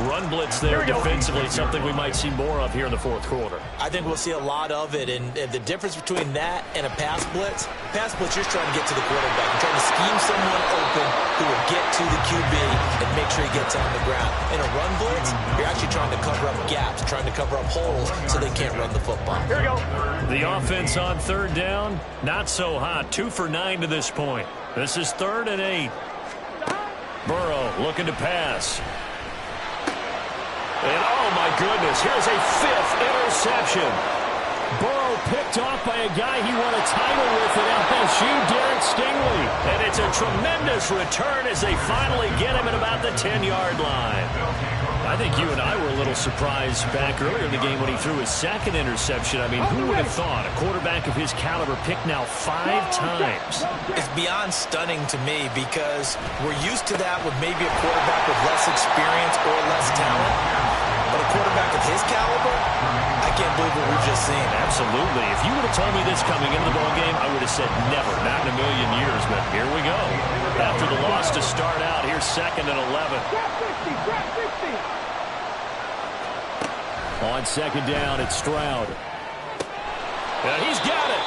Run blitz there defensively, something we might see more of here in the fourth quarter. I think we'll see a lot of it, and the difference between that and a pass blitz, you're trying to get to the quarterback. You're trying to scheme someone open who will get to the QB and make sure he gets on the ground. In a run blitz, you're actually trying to cover up gaps, trying to cover up holes so they can't run the football. Here we go. The offense on 3rd down, not so hot. 2 for 9 to this point. This is 3rd and 8. Burrow looking to pass. And oh my goodness, here's a 5th interception. Burrow picked off by a guy he won a title with at LSU, Derek Stingley. And it's a tremendous return as they finally get him at about the 10-yard line. I think you and I were a little surprised back earlier in the game when he threw his 2nd interception. I mean, who would have thought a quarterback of his caliber picked now 5 times? It's beyond stunning to me because we're used to that with maybe a quarterback with less experience or less talent. But a quarterback of his caliber, I can't believe what we've just seen. Absolutely. If you would have told me this coming into the ballgame, I would have said never, not in a million years. But here we go. After the loss to start out, here's 2nd and 11. Grab 60, grab 60. On 2nd down, it's Stroud. And he's got it.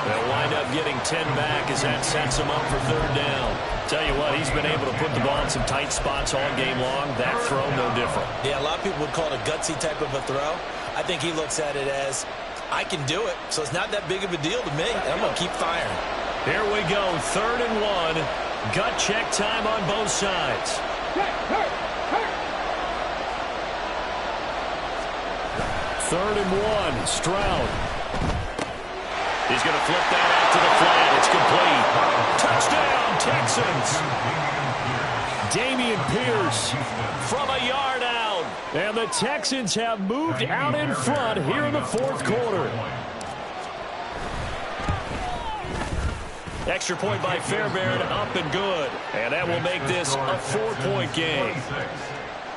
They'll wind up getting 10 back as that sets him up for 3rd down. Tell you what, he's been able to put the ball in some tight spots all game long. That throw, no different. Yeah, a lot of people would call it a gutsy type of a throw. I think he looks at it as, I can do it, so it's not that big of a deal to me, and I'm going to keep firing. Here we go, 3rd and 1. Gut check time on both sides. 3rd and 1, Stroud. He's going to flip that out to the flat. It's complete. Touchdown, Texans. Dameon Pierce from a yard out. And the Texans have moved out in front here in the fourth quarter. Extra point by Fairbairn, up and good. And that will make this a 4-point game.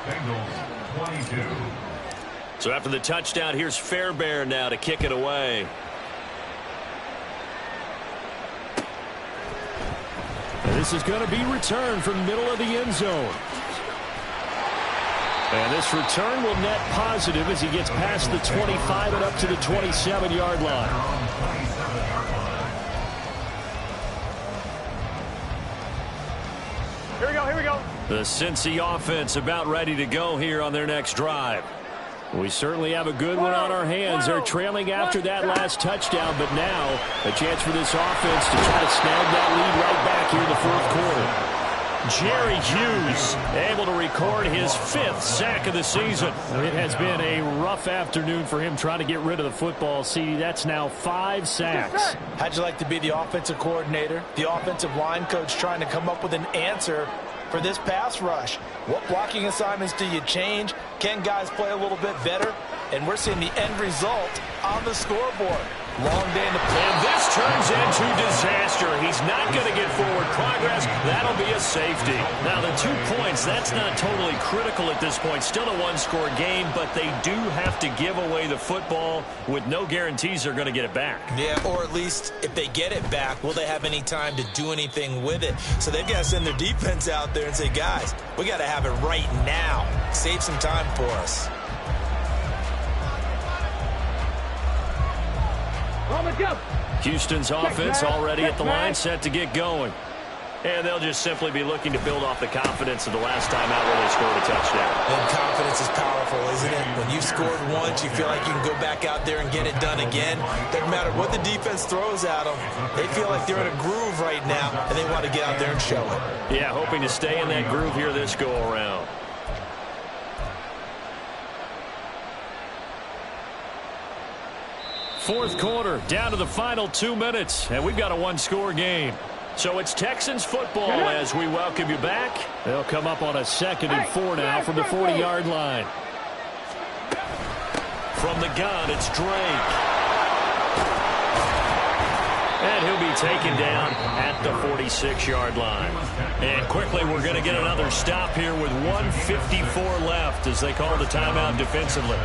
Bengals 22. So after the touchdown, here's Fairbairn now to kick it away. And this is going to be returned from middle of the end zone. And this return will net positive as he gets past the 25 and up to the 27-yard line. Here we go, here we go. The Cincy offense about ready to go here on their next drive. We certainly have a good one on our hands. They're trailing after that last touchdown, but now a chance for this offense to try to snag that lead right back here in the fourth quarter. Jerry Hughes able to record his 5th sack of the season. It has been a rough afternoon for him trying to get rid of the football. See, that's now 5 sacks. How'd you like to be the offensive coordinator, the offensive line coach trying to come up with an answer for this pass rush? What blocking assignments do you change? Can guys play a little bit better? And we're seeing the end result on the scoreboard. Long day in the play. And this turns into disaster. He's not going to get forward progress. That'll be a safety. Now, the 2 points, that's not totally critical at this point. Still a one-score game, but they do have to give away the football with no guarantees they're going to get it back. Yeah, or at least if they get it back, will they have any time to do anything with it? So they've got to send their defense out there and say, guys, we got to have it right now. Save some time for us. Houston's offense already at the line, set to get going. And they'll just simply be looking to build off the confidence of the last time out where they scored a touchdown. And confidence is powerful, isn't it? When you scored once, you feel like you can go back out there and get it done again. Doesn't matter what the defense throws at them. They feel like they're in a groove right now, and they want to get out there and show it. Yeah, hoping to stay in that groove here this go-around. Fourth quarter, down to the final 2 minutes, and we've got a one-score game. So it's Texans football as we welcome you back. They'll come up on a 2nd and 4 now from the 40-yard line. From the gun, it's Drake. And he'll be taken down at the 46-yard line. And quickly, we're going to get another stop here with 1:54 left as they call the timeout defensively.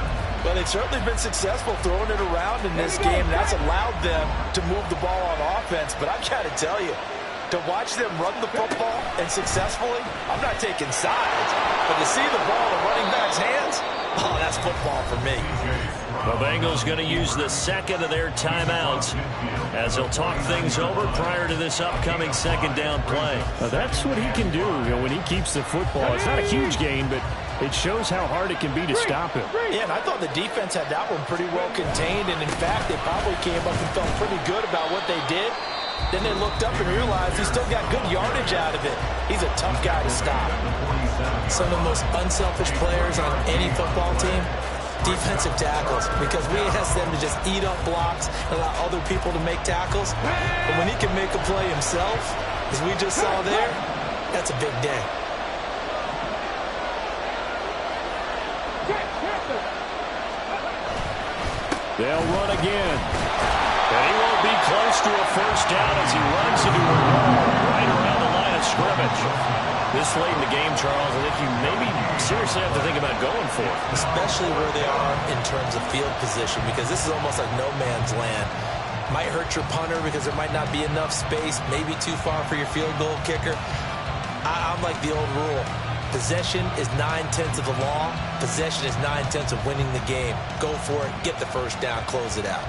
Well, they've certainly been successful throwing it around in this game. That's allowed them to move the ball on offense. But I've got to tell you, to watch them run the football and successfully, I'm not taking sides. But to see the ball in the running back's hands, oh, that's football for me. The Bengals going to use the second of their timeouts as they'll talk things over prior to this upcoming second down play. That's what he can do, when he keeps the football. It's not a huge gain, but it shows how hard it can be to stop him. Yeah, and I thought the defense had that one pretty well contained, and in fact, they probably came up and felt pretty good about what they did. Then they looked up and realized he still got good yardage out of it. He's a tough guy to stop. Some of the most unselfish players on any football team, defensive tackles, because we ask them to just eat up blocks and allow other people to make tackles. But when he can make a play himself, as we just saw there, that's a big day. They'll run again. And he won't be close to a first down as he runs into a wall right around the line of scrimmage. This late in the game, Charles, I think you maybe seriously have to think about going for it. Especially where they are in terms of field position, because this is almost like no man's land. Might hurt your punter because there might not be enough space, maybe too far for your field goal kicker. I'm like the old rule. Possession is 9/10 of the law. Possession is 9/10 of winning the game. Go for it, get the first down, close it out.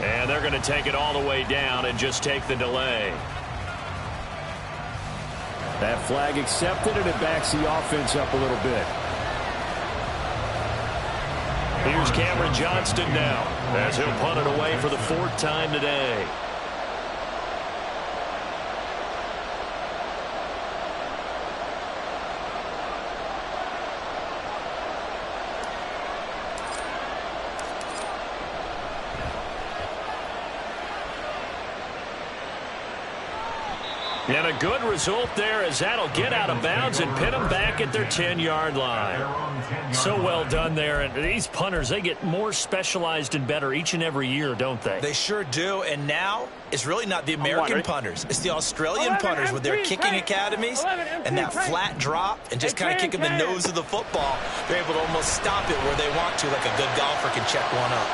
And they're going to take it all the way down and just take the delay. That flag accepted, and it backs the offense up a little bit. Here's Cameron Johnston now as he'll punt it away for the 4th time today. And a good result there as that'll get out of bounds and pin them back at their 10-yard line. So well done there. And these punters, they get more specialized and better each and every year, don't they? They sure do. And now it's really not the American punters. It's the Australian punters with their kicking academies and that flat drop and just kind of kicking the nose of the football. They're able to almost stop it where they want to, like a good golfer can check one up.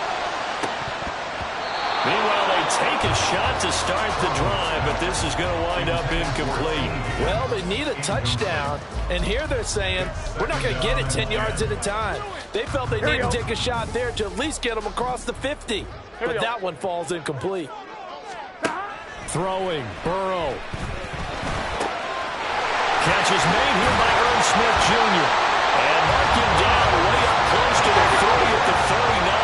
Meanwhile, they take a shot to start the drive, but this is going to wind up incomplete. Well, they need a touchdown, and here they're saying, we're not going to get it 10 yards at a time. They felt they needed to take a shot there to at least get them across the 50, but that one falls incomplete. Throwing, Burrow. Catch is made here by Irv Smith Jr. And mark him down way up close to the 30 at the 39.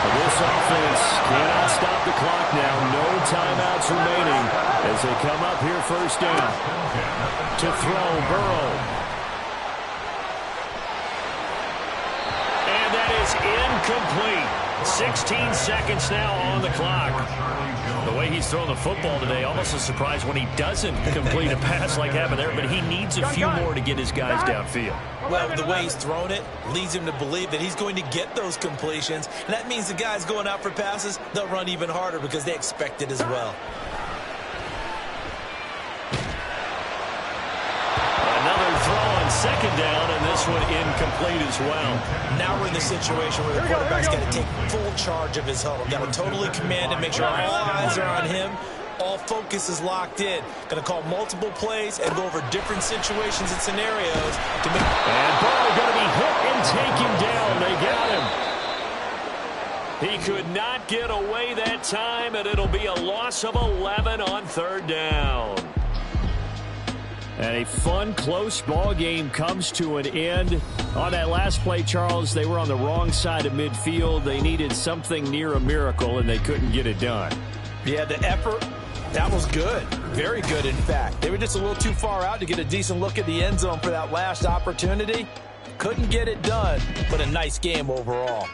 This offense cannot stop the clock now. No timeouts remaining as they come up here first down. To throw, Burrow. And that is incomplete. 16 seconds now on the clock. The way he's throwing the football today, almost a surprise when he doesn't complete a pass like happened there, but he needs a few more to get his guys downfield. Well, the way he's thrown it leads him to believe that he's going to get those completions, and that means the guys going out for passes, they'll run even harder because they expect it as well. Another throw on second down, and this one incomplete as well. Now we're in the situation where the quarterback's got to take full charge of his huddle. Got to totally command and make sure all eyes are on him. All focus is locked in. Going to call multiple plays and go over different situations and scenarios to make. And Burrow going to be hit and taken down. They got him. He could not get away that time, and it'll be a loss of 11 on third down. And a fun, close ball game comes to an end. On that last play, Charles, they were on the wrong side of midfield. They needed something near a miracle, and they couldn't get it done. Yeah, the effort, that was good. Very good, in fact. They were just a little too far out to get a decent look at the end zone for that last opportunity. Couldn't get it done, but a nice game overall.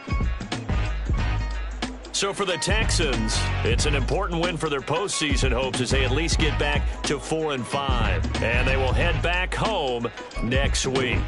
So for the Texans, it's an important win for their postseason hopes as they at least get back to 4-5. And they will head back home next week.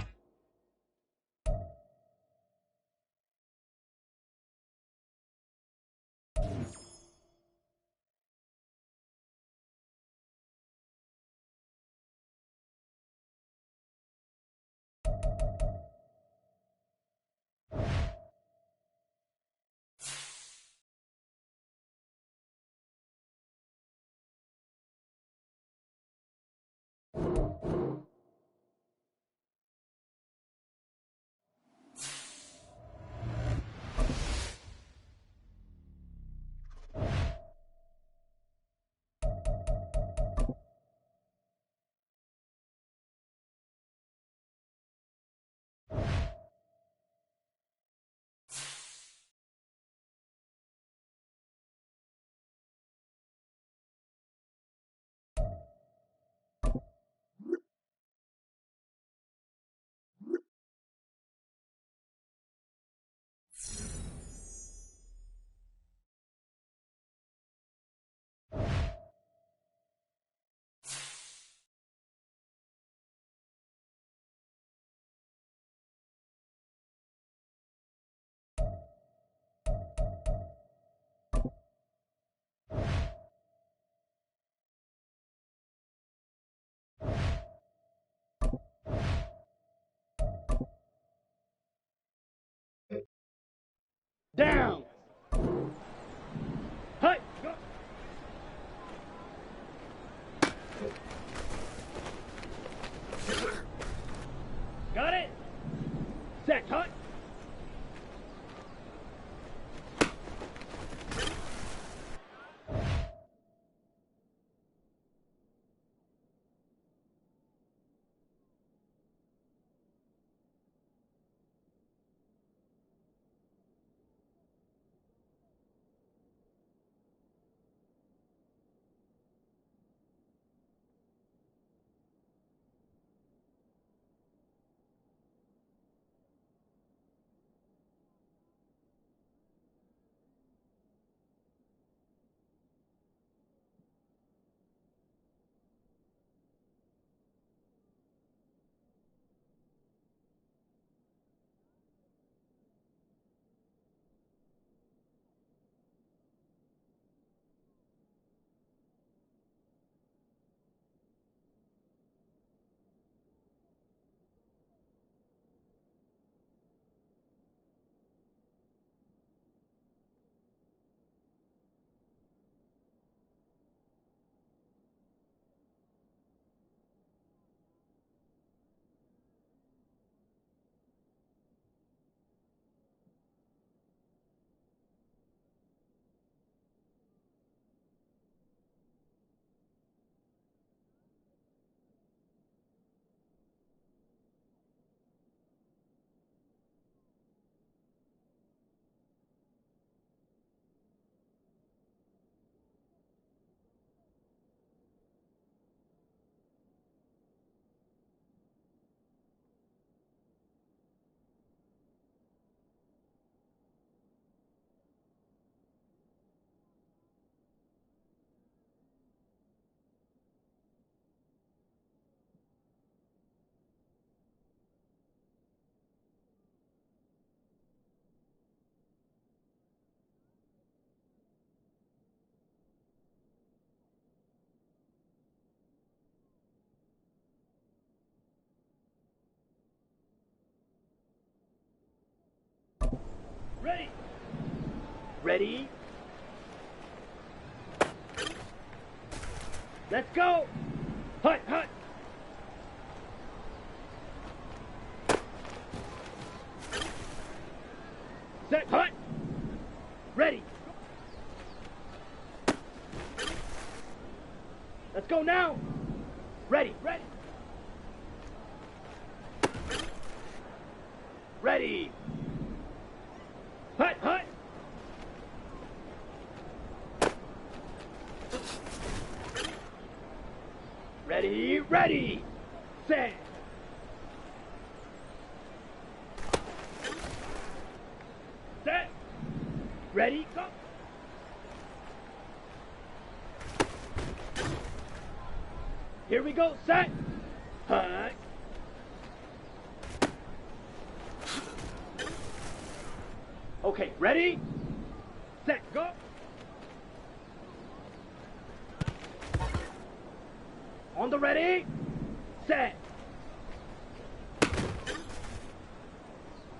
Down. Hey. Go. Got it. Set. Cut. Ready. Ready. Let's go. Hut, hut. Set, hut. Ready. Let's go now. Ready, ready. Ready. Hut, hut. Ready, ready. Set. Set. Ready, go. Here we go, set. Hut. Okay, ready? Set, go. On the ready? Set.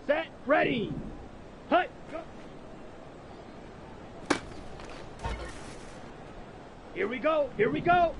Set, ready. Hut, go. Here we go, here we go.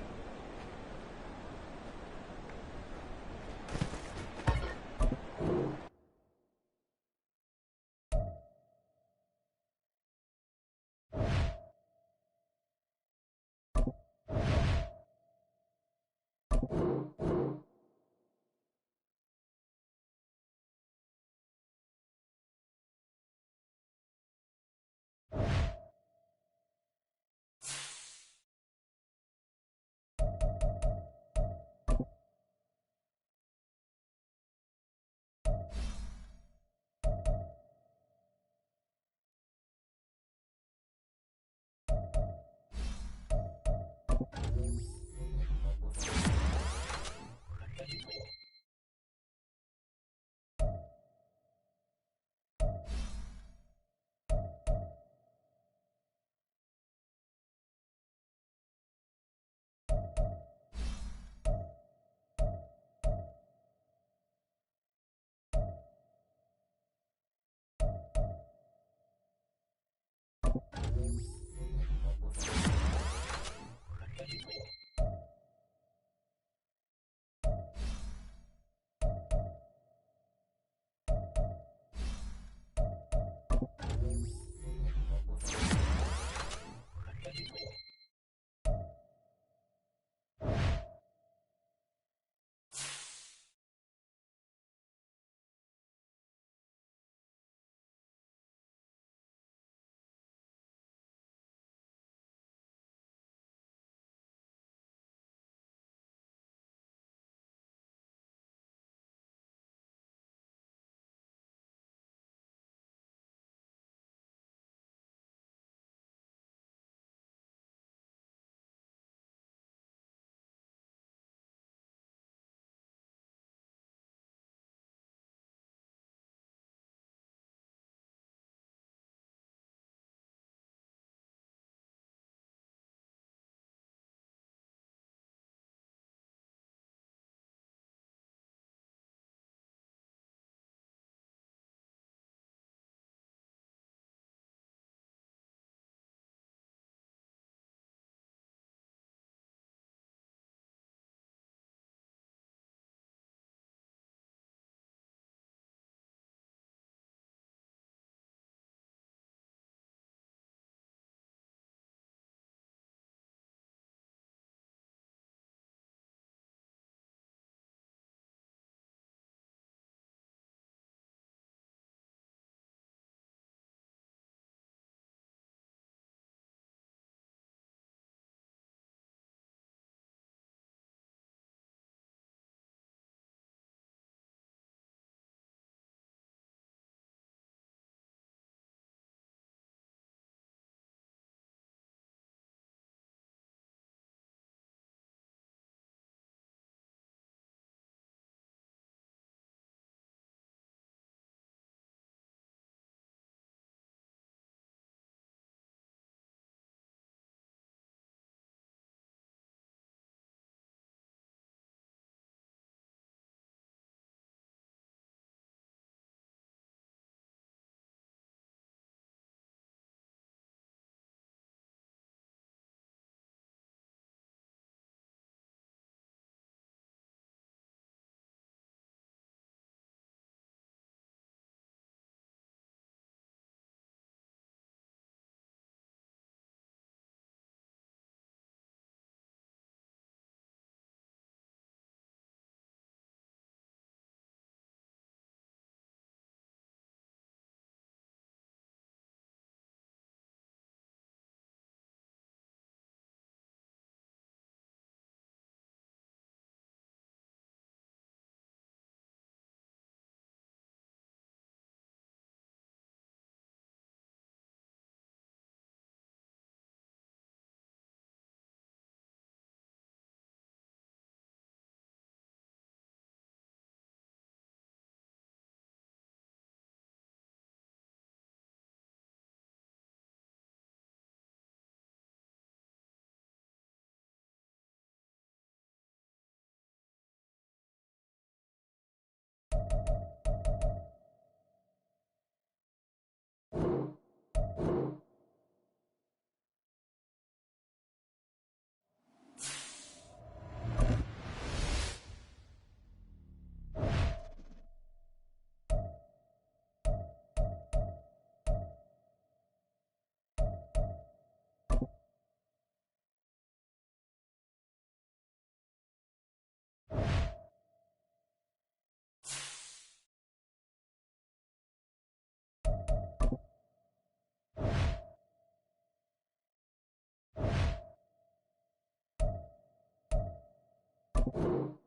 go.